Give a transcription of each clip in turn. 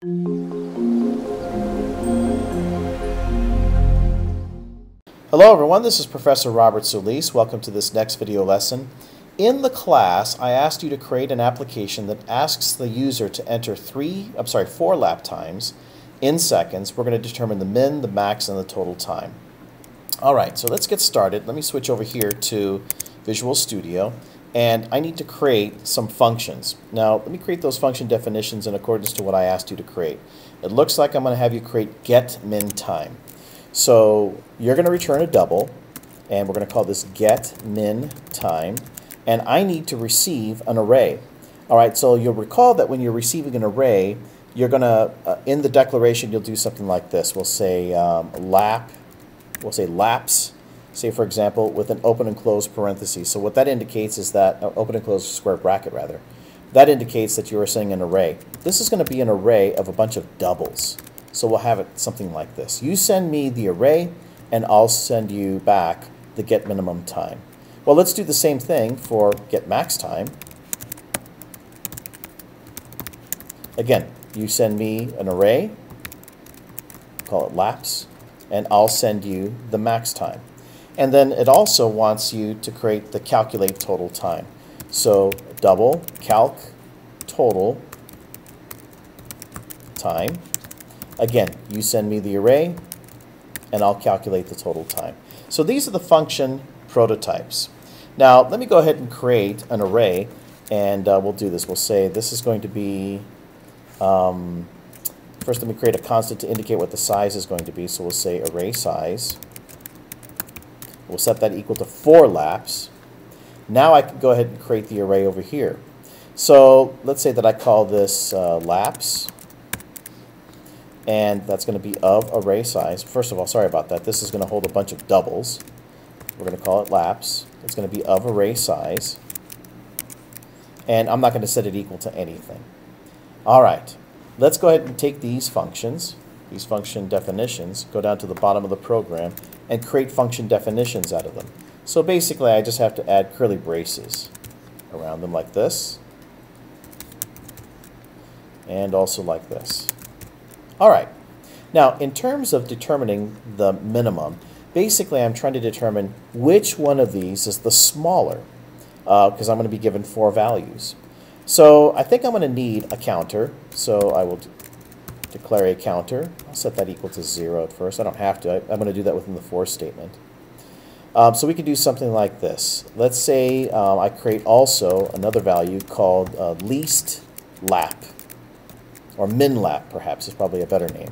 Hello everyone, this is Professor Robert Solis. Welcome to this next video lesson. In the class, I asked you to create an application that asks the user to enter 4 lap times in seconds. We're going to determine the min, the max, and the total time. Alright, so let's get started. Let me switch over here to Visual Studio, and I need to create some functions. Now, let me create those function definitions in accordance to what I asked you to create. It looks like I'm going to have you create get min time. So you're going to return a double, and we're going to call this get min time, and I need to receive an array. Alright, so you'll recall that when you're receiving an array, you're going to, in the declaration, you'll do something like this. We'll say laps, say for example, with an open and closed parenthesis. So what that indicates is that, open and closed square bracket rather, that indicates that you are saying an array. This is going to be an array of a bunch of doubles. So we'll have it something like this. You send me the array, and I'll send you back the get minimum time. Well, let's do the same thing for get max time. Again, you send me an array, call it laps, and I'll send you the max time. And then it also wants you to create the calculate total time. So double calc total time. Again, you send me the array, and I'll calculate the total time. So these are the function prototypes. Now, let me go ahead and create an array, and we'll do this. We'll say this is going to be, first let me create a constant to indicate what the size is going to be. So we'll say array size. We'll set that equal to 4 laps. Now I can go ahead and create the array over here. So let's say that I call this laps. And that's going to be of array size. First of all, sorry about that. This is going to hold a bunch of doubles. We're going to call it laps. It's going to be of array size. And I'm not going to set it equal to anything. All right. Let's go ahead and take these functions, these function definitions, go down to the bottom of the program, and create function definitions out of them. So basically, I just have to add curly braces around them like this. And also like this. All right. Now, in terms of determining the minimum, basically I'm trying to determine which one of these is the smaller, because I'm going to be given 4 values. So I think I'm going to need a counter, so I will declare a counter. I'll set that equal to 0 at first. I don't have to. I'm going to do that within the for statement. So we could do something like this. Let's say I create also another value called least lap. Or min lap, perhaps, is probably a better name.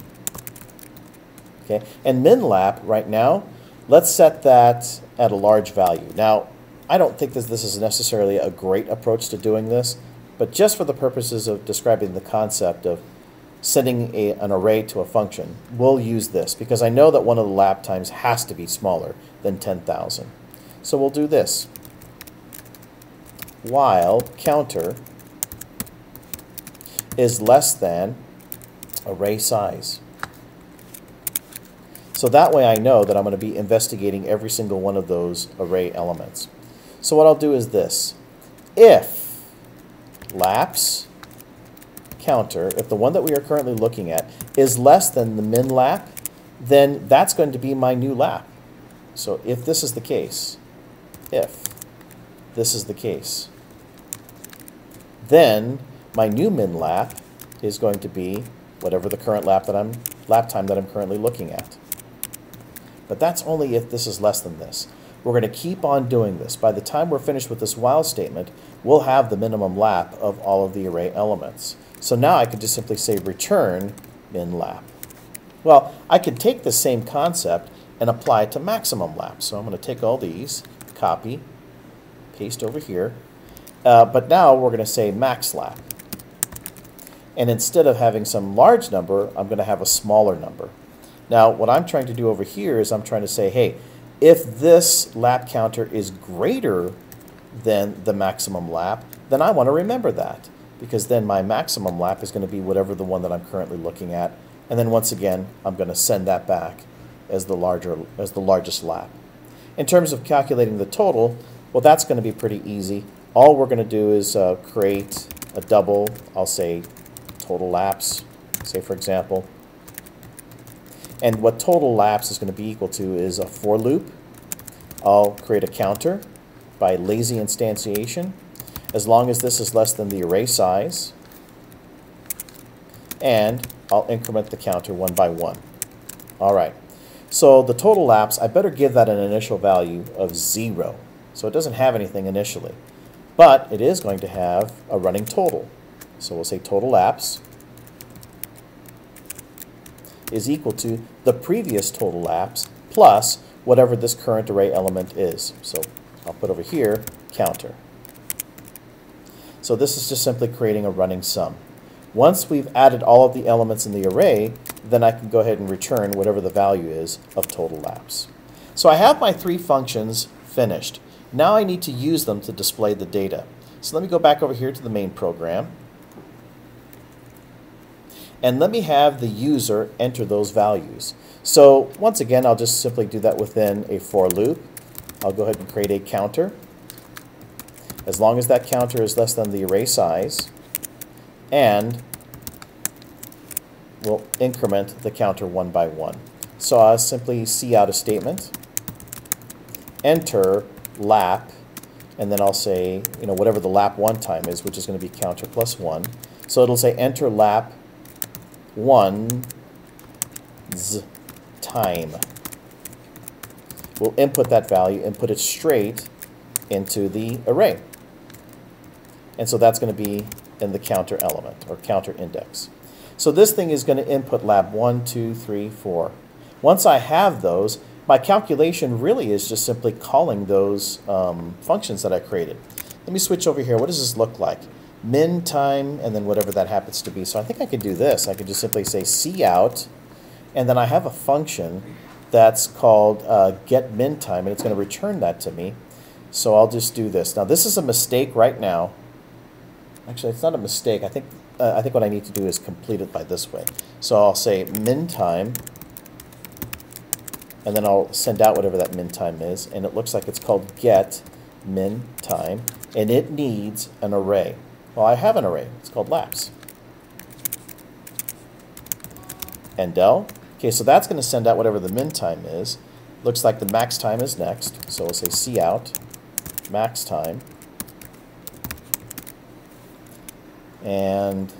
Okay, and min lap right now, let's set that at a large value. Now, I don't think this is necessarily a great approach to doing this, but just for the purposes of describing the concept of sending an array to a function, we'll use this because I know that one of the lap times has to be smaller than 10,000. So we'll do this. While counter is less than array size. So that way I know that I'm going to be investigating every single one of those array elements. So what I'll do is this. If laps counter, if the one that we are currently looking at is less than the min lap, then that's going to be my new lap. So if this is the case, if this is the case, then my new min lap is going to be whatever the current lap time that I'm currently looking at. But that's only if this is less than this. We're going to keep on doing this. By the time we're finished with this while statement, we'll have the minimum lap of all of the array elements. So now I could just simply say return min lap. Well, I could take the same concept and apply it to maximum lap. So I'm going to take all these, copy, paste over here. But now we're going to say max lap. And instead of having some large number, I'm going to have a smaller number. Now, what I'm trying to do over here is I'm trying to say, hey, if this lap counter is greater than the maximum lap, then I want to remember that, because then my maximum lap is going to be whatever the one that I'm currently looking at. And then once again, I'm going to send that back as the largest lap. In terms of calculating the total, well, that's going to be pretty easy. All we're going to do is create a double, I'll say total laps, say for example. And what total lapse is going to be equal to is a for loop. I'll create a counter by lazy instantiation, as long as this is less than the array size. And I'll increment the counter one by one. All right. So the total lapse, I better give that an initial value of 0. So it doesn't have anything initially. But it is going to have a running total. So we'll say total lapse is equal to the previous total lapse plus whatever this current array element is. So I'll put over here counter. So this is just simply creating a running sum. Once we've added all of the elements in the array, then I can go ahead and return whatever the value is of total lapse. So I have my 3 functions finished. Now I need to use them to display the data. So let me go back over here to the main program. And let me have the user enter those values. So once again, I'll just simply do that within a for loop. I'll go ahead and create a counter. As long as that counter is less than the array size, and we'll increment the counter one by one. So I'll simply see out a statement, enter lap, and then I'll say, whatever the lap one time is, which is going to be counter plus 1. So it'll say enter lap 1's time. We'll input that value and put it straight into the array. And so that's going to be in the counter element or counter index. So this thing is going to input lab 1, 2, 3, 4. Once I have those, my calculation really is just simply calling those functions that I created. Let me switch over here. What does this look like? Min time and then whatever that happens to be. So I think I could do this. I could just simply say cout, and then I have a function that's called get min time, and it's going to return that to me. So I'll just do this. Now this is a mistake right now. Actually, it's not a mistake. I think what I need to do is complete it by this way. So I'll say min time, and then I'll send out whatever that min time is, and it looks like it's called get min time, and it needs an array. Well, I have an array. It's called lapse. Endel. Okay, so that's going to send out whatever the min time is. Looks like the max time is next, so we'll say cout max time. And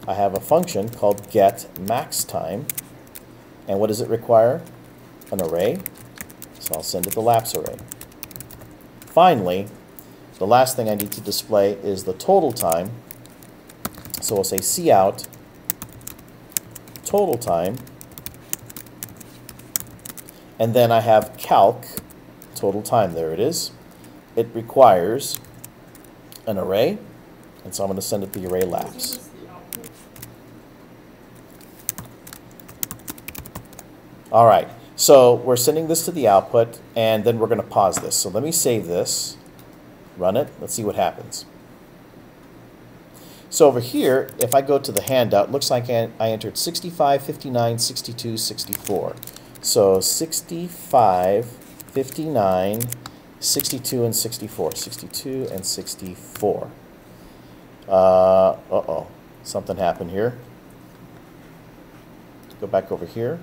I have a function called get max time. And what does it require? An array. So I'll send it the lapse array. Finally, the last thing I need to display is the total time. So we'll say cout total time. And then I have calc total time. There it is. It requires an array. And so I'm going to send it the array lapse. All right, so we're sending this to the output, and then we're going to pause this. So let me save this, run it, let's see what happens. So over here, if I go to the handout, it looks like I entered 65, 59, 62, 64. So 65, 59, 62, and 64. 62 and 64. Uh-oh, something happened here. Go back over here.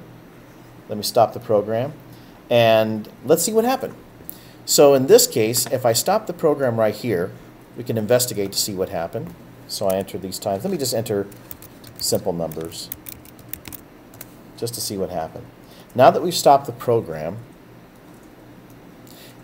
Let me stop the program, and let's see what happened. So in this case, if I stop the program right here, we can investigate to see what happened. So I enter these times. Let me just enter simple numbers just to see what happened. Now that we've stopped the program,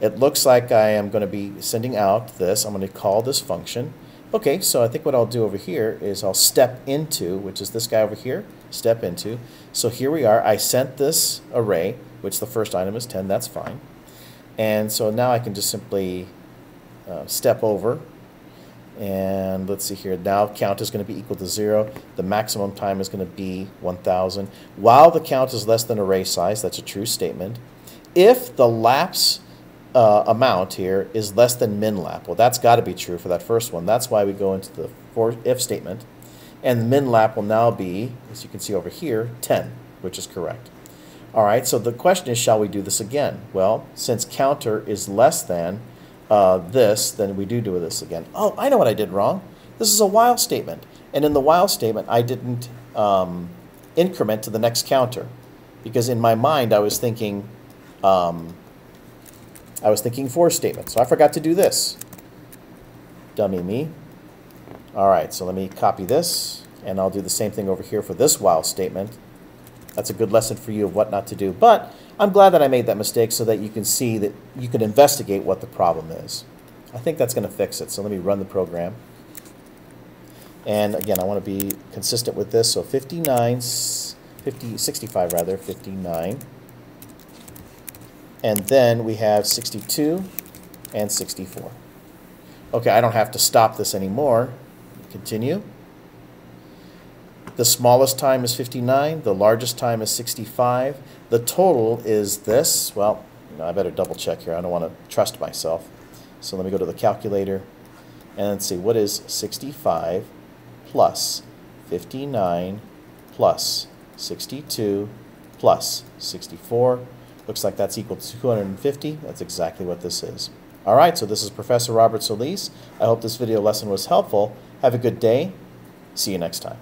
it looks like I am going to be sending out this. I'm going to call this function. Okay, so I think what I'll do over here is I'll step into, which is this guy over here, step into. So here we are. I sent this array, which the first item is 10. That's fine. And so now I can just simply step over. And let's see here. Now count is going to be equal to 0. The maximum time is going to be 1,000. While the count is less than array size, that's a true statement. If the lapse amount here is less than min lap. Well, that's got to be true for that first one. That's why we go into the for if statement. And the min lap will now be, as you can see over here, 10, which is correct. All right, so the question is, shall we do this again? Well, since counter is less than this, then we do this again. Oh, I know what I did wrong. This is a while statement. And in the while statement, I didn't increment to the next counter, because in my mind I was thinking for statements. So I forgot to do this. Dummy me. All right, so let me copy this, and I'll do the same thing over here for this while statement. That's a good lesson for you of what not to do. But I'm glad that I made that mistake so that you can see that you can investigate what the problem is. I think that's going to fix it. So let me run the program. And again, I want to be consistent with this. So 65 rather, 59. And then we have 62 and 64. Okay, I don't have to stop this anymore. Continue. The smallest time is 59. The largest time is 65. The total is this. Well, I better double check here. I don't want to trust myself. So let me go to the calculator and let's see, what is 65 plus 59 plus 62 plus 64? Looks like that's equal to 250. That's exactly what this is. All right, so this is Professor Robert Solis. I hope this video lesson was helpful. Have a good day. See you next time.